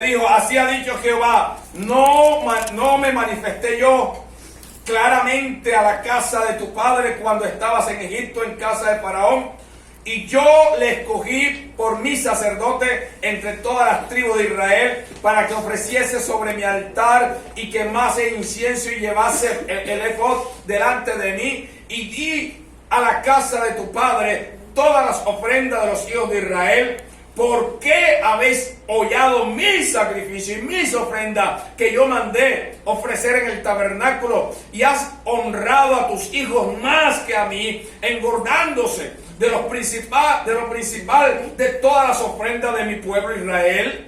Dijo, así ha dicho Jehová, no me manifesté yo claramente a la casa de tu padre cuando estabas en Egipto en casa de Faraón, y yo le escogí por mi sacerdote entre todas las tribus de Israel para que ofreciese sobre mi altar y quemase incienso y llevase el efod delante de mí, y di a la casa de tu padre todas las ofrendas de los hijos de Israel. ¿Por qué habéis hollado mi sacrificio y mis ofrendas que yo mandé ofrecer en el tabernáculo, y has honrado a tus hijos más que a mí, engordándose de lo principal de todas las ofrendas de mi pueblo Israel?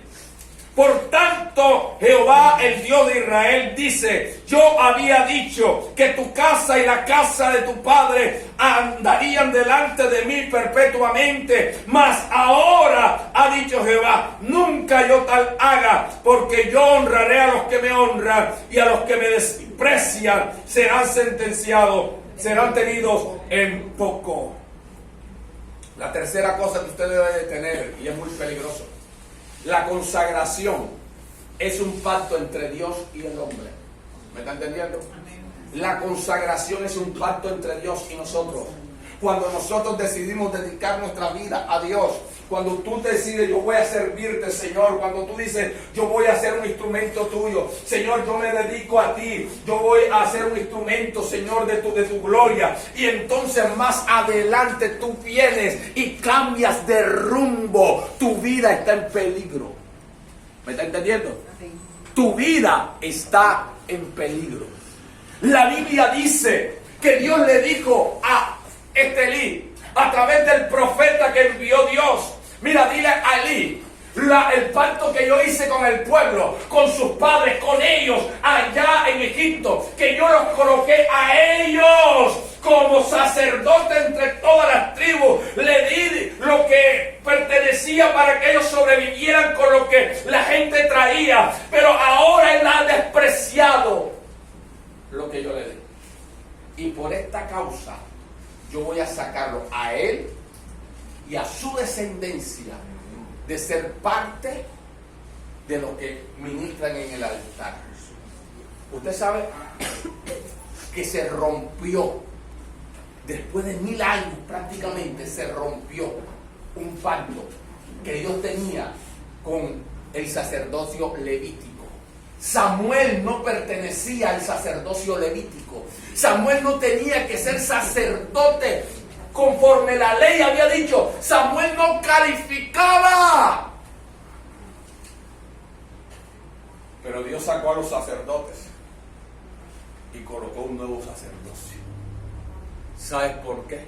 Por tanto, Jehová, el Dios de Israel, dice: yo había dicho que tu casa y la casa de tu padre andarían delante de mí perpetuamente, mas ahora ha dicho Jehová, nunca yo tal haga, porque yo honraré a los que me honran, y a los que me desprecian serán sentenciados, serán tenidos en poco. La tercera cosa que usted debe de tener, y es muy peligroso: la consagración es un pacto entre Dios y el hombre. ¿Me está entendiendo? La consagración es un pacto entre Dios y nosotros. Cuando nosotros decidimos dedicar nuestra vida a Dios, cuando tú decides, yo voy a servirte, Señor, cuando tú dices, yo voy a ser un instrumento tuyo, Señor, yo me dedico a ti, yo voy a ser un instrumento, Señor, de tu gloria, y entonces más adelante tú vienes y cambias de rumbo, tu vida está en peligro. ¿Me está entendiendo? Tu vida está en peligro. La Biblia dice que Dios le dijo a Elí, a través del profeta que envió Dios: mira, dile a Elí, el pacto que yo hice con el pueblo, con sus padres, con ellos allá en Egipto, que yo los coloqué a ellos como sacerdote entre todas las tribus, le di lo que pertenecía para que ellos sobrevivieran con lo que la gente traía, pero ahora él ha despreciado lo que yo le di, y por esta causa yo voy a sacarlo a él y a su descendencia de ser parte de lo que ministran en el altar. Usted sabe que se rompió, después de 1000 años prácticamente, se rompió un pacto que Dios tenía con el sacerdocio levítico. Samuel no pertenecía al sacerdocio levítico. Samuel no tenía que ser sacerdote conforme la ley había dicho. Samuel no calificaba. Pero Dios sacó a los sacerdotes y colocó un nuevo sacerdocio. ¿Sabes por qué?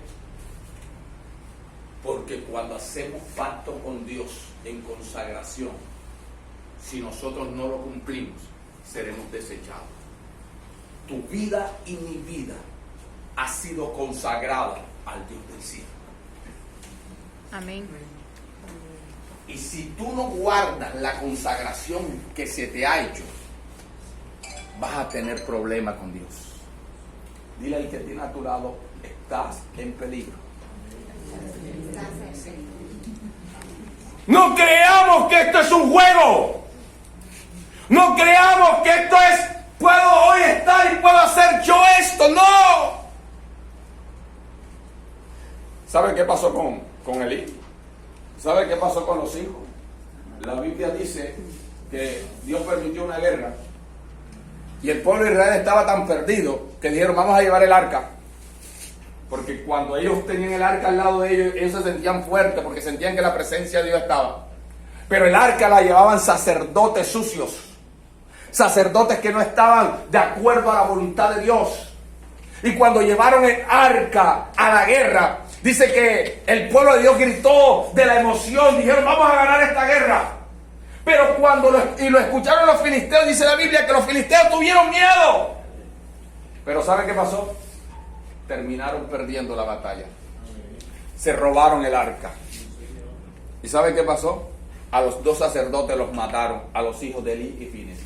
Porque cuando hacemos pacto con Dios en consagración, si nosotros no lo cumplimos, seremos desechados. Tu vida y mi vida ha sido consagrada al Dios del cielo. Amén. Y si tú no guardas la consagración que se te ha hecho, vas a tener problemas con Dios. Dile al que tiene a tu lado: estás en peligro. No creamos que esto es un juego. No creamos que esto es, puedo hoy estar y puedo hacer yo esto. No. ¿Sabe qué pasó con Elí? ¿Sabe qué pasó con los hijos? La Biblia dice que Dios permitió una guerra y el pueblo de Israel estaba tan perdido que dijeron: vamos a llevar el arca. Porque cuando ellos tenían el arca al lado de ellos, ellos se sentían fuertes porque sentían que la presencia de Dios estaba. Pero el arca la llevaban sacerdotes sucios, sacerdotes que no estaban de acuerdo a la voluntad de Dios. Y cuando llevaron el arca a la guerra, dice que el pueblo de Dios gritó de la emoción, dijeron: vamos a ganar esta guerra. Pero cuando lo escucharon los filisteos, dice la Biblia que los filisteos tuvieron miedo. Pero ¿sabe qué pasó? Terminaron perdiendo la batalla. Se robaron el arca. ¿Y sabe qué pasó? A los 2 sacerdotes los mataron, a los hijos de Elí y Fines.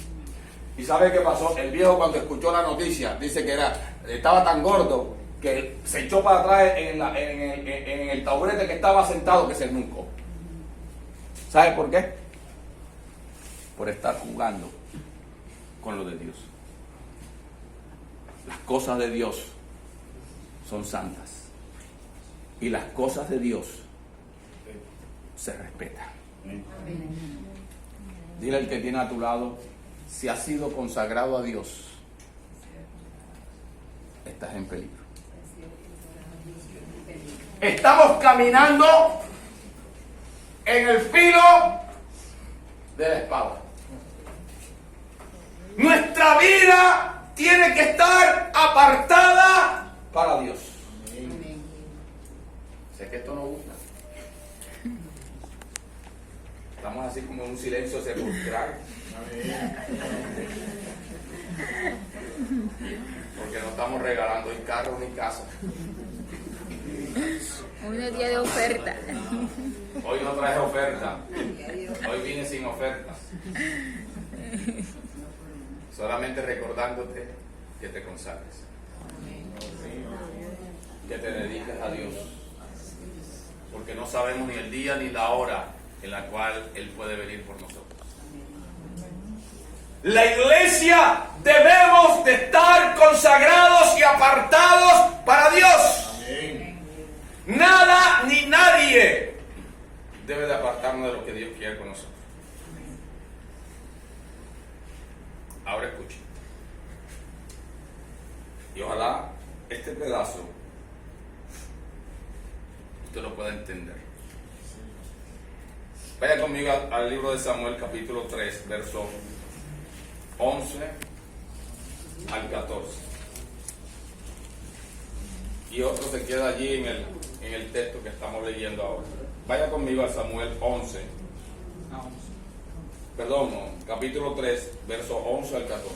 ¿Y sabe qué pasó? El viejo, cuando escuchó la noticia, dice que estaba tan gordo que se echó para atrás en el taburete que estaba sentado, que se nuncó. ¿Sabe por qué? por estar jugando con lo de Dios. Las cosas de Dios son santas y las cosas de Dios se respetan. Dile al que tiene a tu lado, si has sido consagrado a Dios, estás en peligro. Estamos caminando en el filo de la espada. Nuestra vida tiene que estar apartada para Dios. Sé que esto no gusta. Estamos así como en un silencio sepulcral. Porque no estamos regalando ni carro ni casa. Hoy no es día de oferta. Hoy no traje oferta. Hoy vine sin ofertas. Solamente recordándote que te consagres. Que te dediques a Dios. Porque no sabemos ni el día ni la hora en la cual Él puede venir por nosotros. La iglesia debemos de estar consagrados y apartados para Dios. Amén. Nada ni nadie debe de apartarnos de lo que Dios quiere con nosotros. Ahora escuche. Y ojalá este pedazo usted lo pueda entender. Vaya conmigo al libro de Samuel, capítulo 3, verso 11 al 14. Y otro se queda allí en el texto que estamos leyendo ahora. Vaya conmigo a Samuel 11. Perdón, capítulo 3, verso 11 al 14.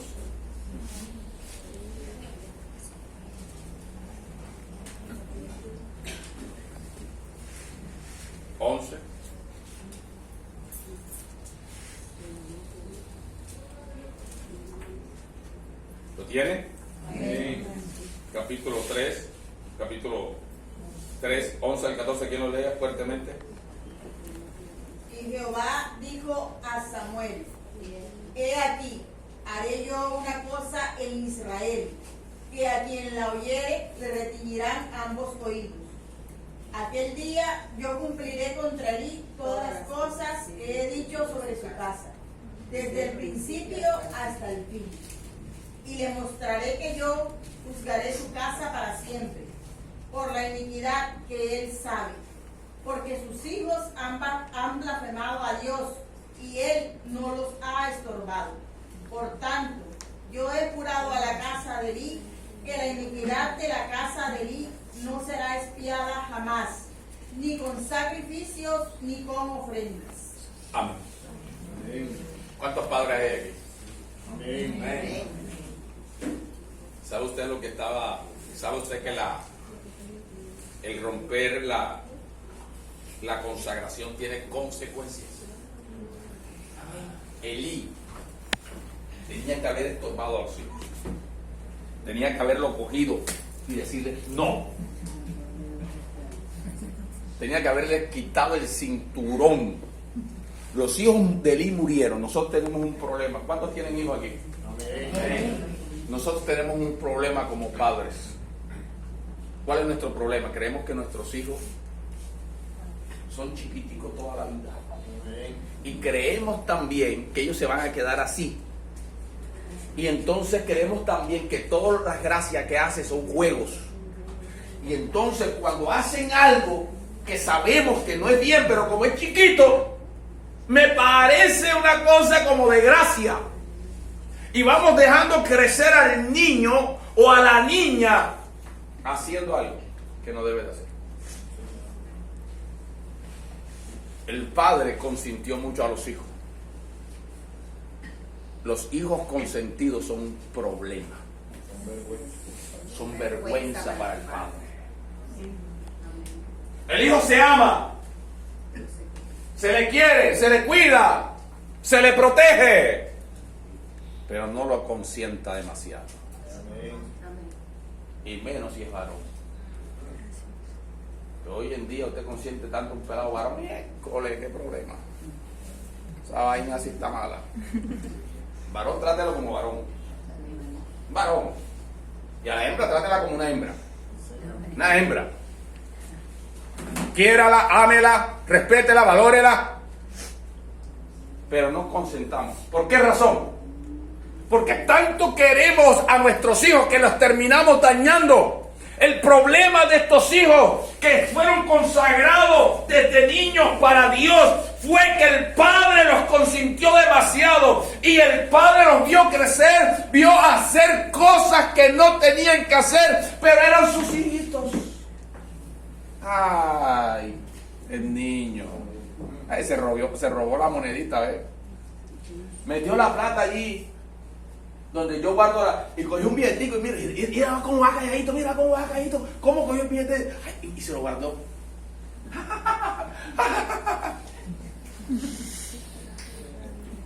¿Lo tiene? Sí. Capítulo 3, 11 al 14. ¿Quién lo lea fuertemente? Y Jehová dijo a Samuel: He aquí, haré yo una cosa en Israel, que a quien la oyere le retiñirán ambos oídos. Aquel día yo cumpliré contra él todas las cosas que he dicho sobre su casa, desde el principio hasta el fin. Y le mostraré que yo juzgaré su casa para siempre, por la iniquidad que él sabe, porque sus hijos han blasfemado a Dios, y él no los ha estorbado. Por tanto, yo he jurado a la casa de Elí que la iniquidad de la casa de Elí no será expiada jamás, ni con sacrificios ni con ofrendas. Amén. ¿Cuántos padres hay aquí? Amén. Amén. ¿Sabe usted lo que estaba? ¿Sabe usted que el romper la consagración tiene consecuencias? Elí tenía que haber estorbado a los hijos. Tenía que haberlo cogido y decirle no. Tenía que haberle quitado el cinturón. Los hijos de Elí murieron. Nosotros tenemos un problema. ¿Cuántos tienen hijos aquí? Amén. Nosotros tenemos un problema como padres. ¿Cuál es nuestro problema? Creemos que nuestros hijos son chiquiticos toda la vida. Y creemos también que ellos se van a quedar así. Y entonces creemos también que todas las gracias que hacen son juegos. Y entonces cuando hacen algo que sabemos que no es bien, pero como es chiquito, me parece una cosa como de gracia. Y vamos dejando crecer al niño o a la niña haciendo algo que no debe de hacer. El padre consintió mucho a los hijos. Los hijos consentidos son un problema. Son vergüenza para el padre. El hijo se ama, se le quiere, se le cuida, se le protege, pero no lo consienta demasiado. Y menos si es varón. Pero hoy en día usted consiente tanto un pelado varón, ¡cole, qué problema! Esa vaina así está mala. Varón, trátelo como varón. Varón. Y a la hembra, trátela como una hembra. Una hembra. Quiérala, ámela, respétela, valórela. Pero no consentamos. ¿Por qué razón? Porque tanto queremos a nuestros hijos que los terminamos dañando. El problema de estos hijos que fueron consagrados desde niños para Dios fue que el Padre los consintió demasiado y el Padre los vio crecer, vio hacer cosas que no tenían que hacer, pero eran sus hijitos. Ay, el niño. Ay, se robó la monedita, ¿ves? Metió la plata allí donde yo guardo y cogió un billetico y mira cómo va calladito, mira cómo va calladito, cómo cogió el billete. Ay, y se lo guardó.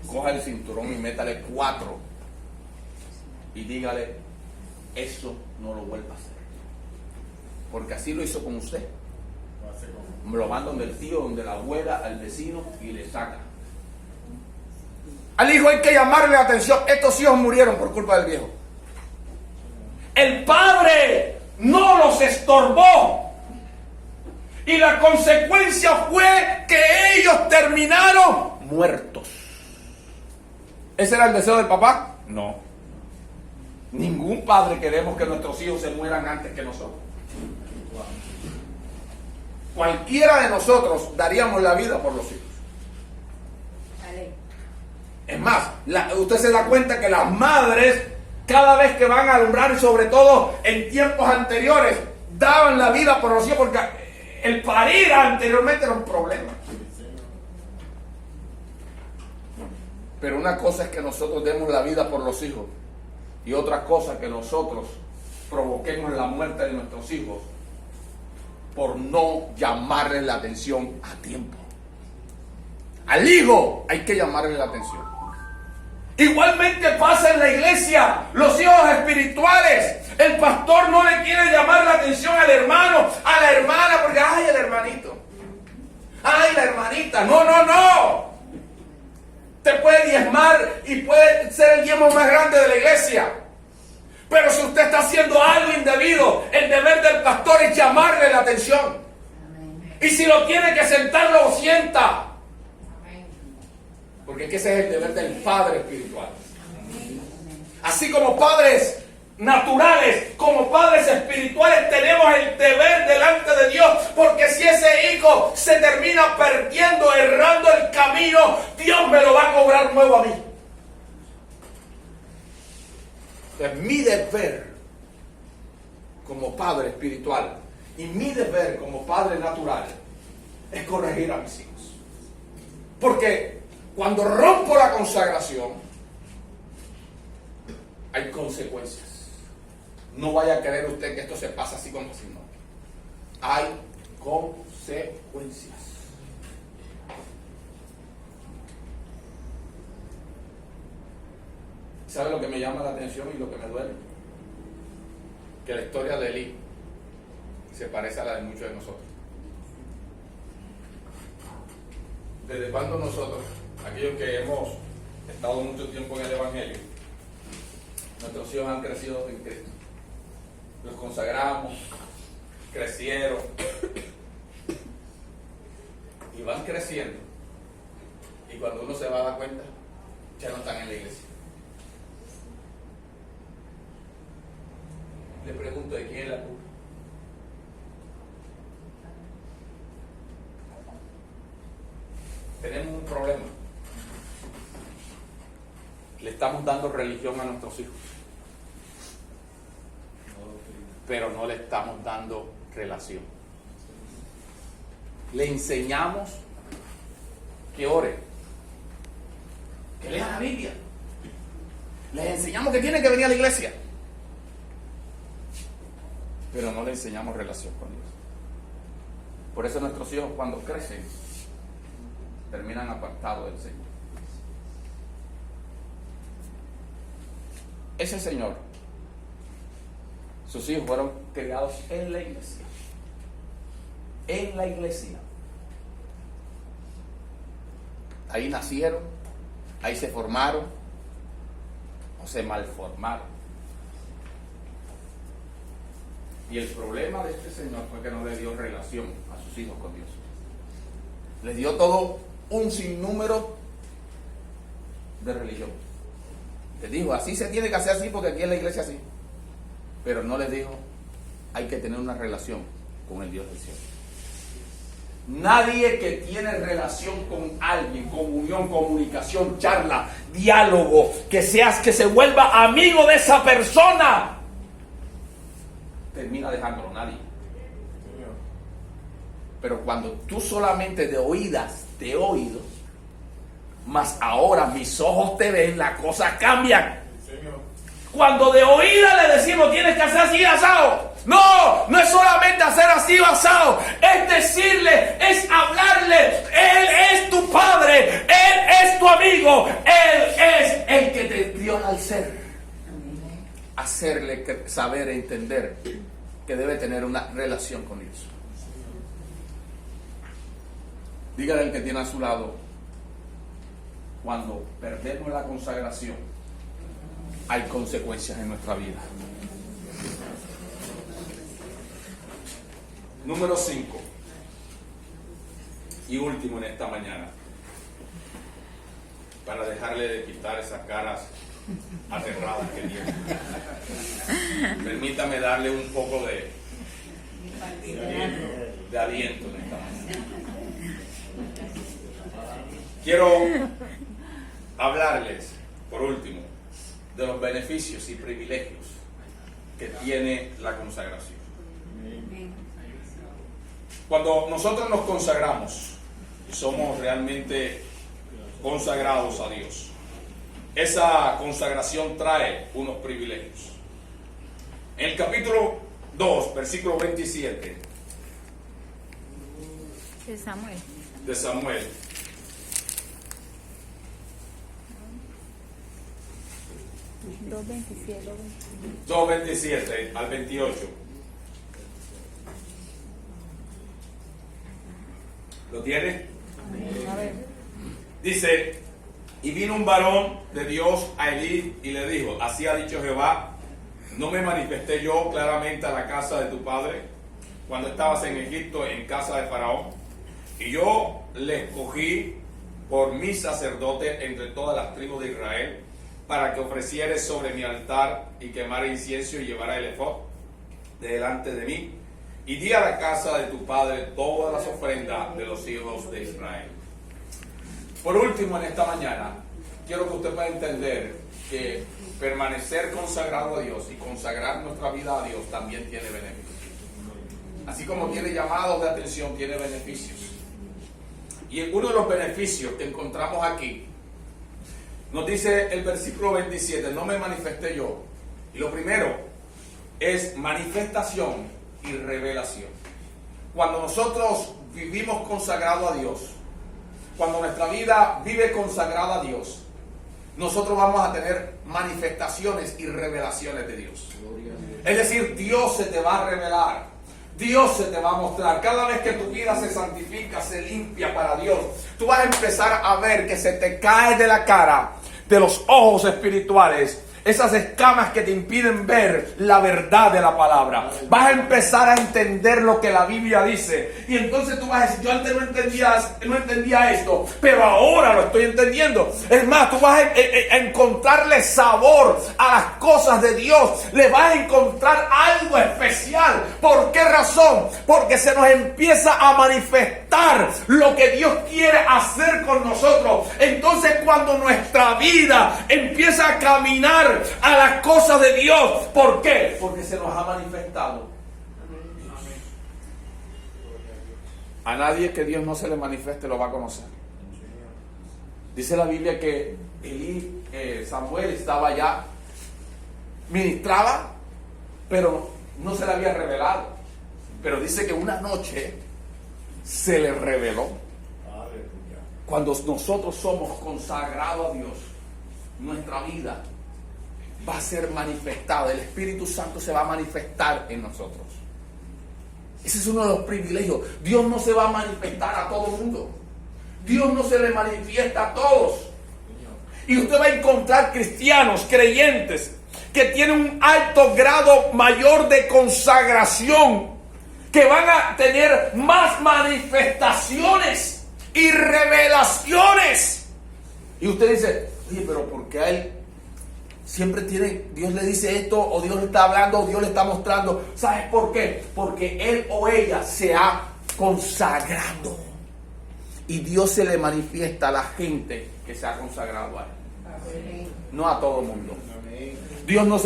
Coja el cinturón y métale 4 y dígale, eso no lo vuelva a hacer, porque así lo hizo con usted. Me lo manda donde el tío, donde la abuela, al vecino y le saca. Al hijo hay que llamarle la atención. Estos hijos murieron por culpa del viejo. El padre no los estorbó. Y la consecuencia fue que ellos terminaron muertos. ¿Ese era el deseo del papá? No. Ningún padre queremos que nuestros hijos se mueran antes que nosotros. Cualquiera de nosotros daríamos la vida por los hijos. Es más, usted se da cuenta que las madres, cada vez que van a alumbrar, y sobre todo en tiempos anteriores, daban la vida por los hijos, porque el parir anteriormente era un problema. Pero una cosa es que nosotros demos la vida por los hijos, y otra cosa que nosotros provoquemos la muerte de nuestros hijos por no llamarle la atención a tiempo. Al hijo hay que llamarle la atención. Igualmente pasa en la iglesia, los hijos espirituales. El pastor no le quiere llamar la atención al hermano, a la hermana, porque ay, el hermanito, ay, la hermanita. No. Te puede diezmar y puede ser el diezmo más grande de la iglesia. Pero si usted está haciendo algo indebido, el deber del pastor es llamarle la atención. Y si lo tiene que sentar, lo sienta. Porque ese es el deber del padre espiritual. Así como padres naturales, como padres espirituales, tenemos el deber delante de Dios. Porque si ese hijo se termina perdiendo, errando el camino, Dios me lo va a cobrar nuevo a mí. Entonces, mi deber como padre espiritual y mi deber como padre natural es corregir a mis hijos. Porque cuando rompo la consagración, hay consecuencias. No vaya a creer usted que esto se pasa así como así, no. Hay consecuencias. ¿Sabe lo que me llama la atención y lo que me duele? Que la historia de Elí se parece a la de muchos de nosotros. ¿Desde cuándo nosotros, aquellos que hemos estado mucho tiempo en el Evangelio, nuestros hijos han crecido en Cristo? Los consagramos, crecieron y van creciendo, y cuando uno se va a dar cuenta, ya no están en la iglesia. Le pregunto, ¿de quién es la culpa? Tenemos un problema. Le estamos dando religión a nuestros hijos, pero no le estamos dando relación. Le enseñamos que ore, que lea la Biblia. Les enseñamos que tiene que venir a la iglesia, pero no le enseñamos relación con Dios. Por eso nuestros hijos, cuando crecen, terminan apartados del Señor. Ese señor, sus hijos fueron criados en la iglesia. En la iglesia. Ahí nacieron, ahí se formaron o se malformaron. Y el problema de este señor fue que no le dio relación a sus hijos con Dios. Les dio todo un sinnúmero de religión. Les dijo, así se tiene que hacer así porque aquí en la iglesia así. Pero no les dijo, hay que tener una relación con el Dios del cielo. Nadie que tiene relación con alguien, comunión, comunicación, charla, diálogo, que se vuelva amigo de esa persona, termina dejándolo. Nadie. Pero cuando tú solamente de oídas te he oído, mas ahora mis ojos te ven, las cosas cambian. Cuando de oída le decimos tienes que hacer así asado, no es solamente hacer así asado, es decirle, es hablarle, Él es tu Padre, Él es tu amigo, Él es el que te dio al ser. Hacerle saber e entender que debe tener una relación con Dios. Dígale al que tiene a su lado, cuando perdemos la consagración, hay consecuencias en nuestra vida. Número 5 y último en esta mañana, para dejarle de quitar esas caras aterradas que tiene. Permítame darle un poco de aliento en esta mañana. Quiero hablarles, por último, de los beneficios y privilegios que tiene la consagración. Cuando nosotros nos consagramos y somos realmente consagrados a Dios, esa consagración trae unos privilegios. En el capítulo 2, versículo 27 de Samuel, Dos 27 al 28. ¿Lo tiene? A ver. Dice, y vino un varón de Dios a Elí y le dijo, así ha dicho Jehová, ¿no me manifesté yo claramente a la casa de tu padre cuando estabas en Egipto en casa de Faraón? Y yo le escogí por mi sacerdote entre todas las tribus de Israel, para que ofrecieres sobre mi altar y quemara incienso y llevara el efod delante de mí, y di a la casa de tu padre todas las ofrendas de los hijos de Israel. Por último, en esta mañana, quiero que usted pueda entender que permanecer consagrado a Dios y consagrar nuestra vida a Dios también tiene beneficios. Así como tiene llamados de atención, tiene beneficios. Y uno de los beneficios que encontramos aquí, nos dice el versículo 27, no me manifesté yo. Y lo primero es manifestación y revelación. Cuando nosotros vivimos consagrado a Dios, cuando nuestra vida vive consagrada a Dios, nosotros vamos a tener manifestaciones y revelaciones de Dios. Es decir, Dios se te va a revelar, Dios se te va a mostrar. Cada vez que tu vida se santifica, se limpia para Dios, tú vas a empezar a ver que se te cae de la cara, de los ojos espirituales, esas escamas que te impiden ver la verdad de la palabra. Vas a empezar a entender lo que la Biblia dice. Y entonces tú vas a decir, yo antes no entendía esto, pero ahora lo estoy entendiendo. Es más, tú vas a encontrarle sabor a las cosas de Dios. Le vas a encontrar algo especial. ¿Por qué razón? Porque se nos empieza a manifestar lo que Dios quiere hacer con nosotros. Entonces, cuando nuestra vida empieza a caminar a las cosas de Dios, ¿por qué? Porque se nos ha manifestado. A nadie que Dios no se le manifieste lo va a conocer. Dice la Biblia que Samuel estaba allá, ministraba, pero no se le había revelado. Pero dice que una noche se le reveló. Cuando nosotros somos consagrados a Dios, nuestra vida va a ser manifestada. El Espíritu Santo se va a manifestar en nosotros. Ese es uno de los privilegios. Dios no se va a manifestar a todo el mundo. Dios no se le manifiesta a todos. Y usted va a encontrar cristianos, creyentes, que tienen un alto grado mayor de consagración, que van a tener más manifestaciones y revelaciones. Y usted dice, oye, pero ¿por qué a él siempre tiene, Dios le dice esto, o Dios le está hablando, o Dios le está mostrando? ¿Sabes por qué? Porque él o ella se ha consagrado. Y Dios se le manifiesta a la gente que se ha consagrado a él. No a todo el mundo. Dios no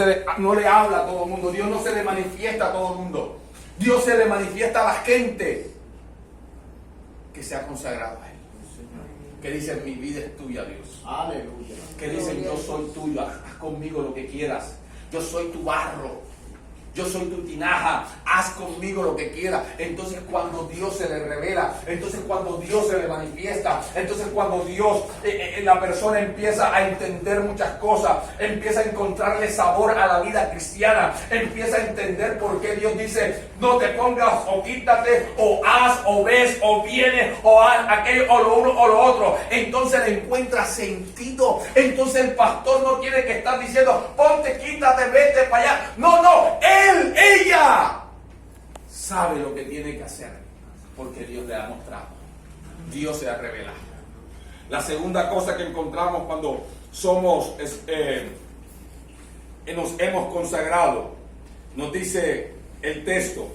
le habla a todo el mundo. Dios no se le manifiesta a todo el mundo. Dios se le manifiesta a la gente que se ha consagrado a él. Que dicen, mi vida es tuya, Dios. Aleluya. Que dicen, yo soy tuyo, haz conmigo lo que quieras. Yo soy tu barro. Yo soy tu tinaja, haz conmigo lo que quieras. Entonces cuando Dios se le revela, entonces cuando Dios se le manifiesta, entonces cuando Dios, la persona empieza a entender muchas cosas, empieza a encontrarle sabor a la vida cristiana, empieza a entender por qué Dios dice, no te pongas o quítate, o haz, o ves, o vienes, o haz aquello, o lo uno, o lo otro. Entonces le encuentra sentido. Entonces el pastor no tiene que estar diciendo, ponte, quítate, vete para allá. No, ella sabe lo que tiene que hacer porque Dios le ha mostrado. Dios se ha revelado. La segunda cosa que encontramos cuando nos hemos consagrado, nos dice el texto.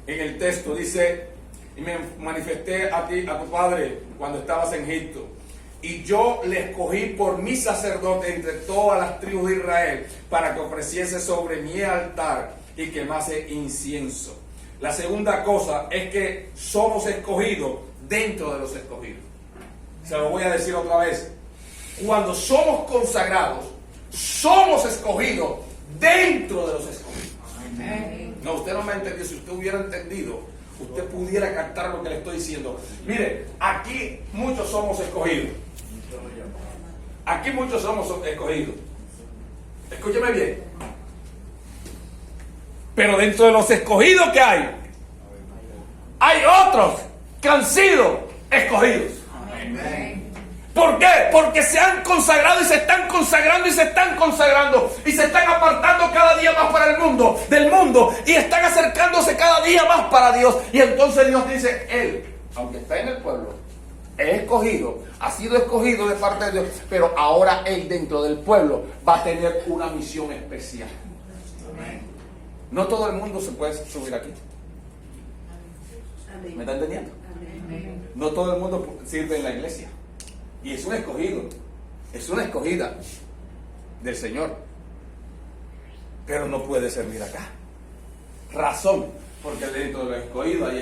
En el texto dice, y me manifesté a ti, a tu padre, cuando estabas en Egipto. Y yo le escogí por mi sacerdote entre todas las tribus de Israel para que ofreciese sobre mi altar y quemase incienso. La segunda cosa es que somos escogidos dentro de los escogidos. Se lo voy a decir otra vez. Cuando somos consagrados, somos escogidos dentro de los escogidos. No, usted no me entendió. Si usted hubiera entendido, usted pudiera captar lo que le estoy diciendo. Mire, aquí muchos somos escogidos. Aquí muchos somos escogidos. Escúcheme bien. Pero dentro de los escogidos que hay otros que han sido escogidos. ¿Por qué? Porque se han consagrado y se están consagrando y se están consagrando y se están apartando cada día más para el mundo, del mundo, y están acercándose cada día más para Dios. Y entonces Dios dice, él, aunque está en el pueblo, es escogido, ha sido escogido de parte de Dios, pero ahora él dentro del pueblo va a tener una misión especial. No todo el mundo se puede subir aquí. ¿Me está entendiendo? No todo el mundo sirve en la iglesia. Y es un escogido, es una escogida del Señor. Pero no puede servir acá. Razón, porque dentro de los escogidos hay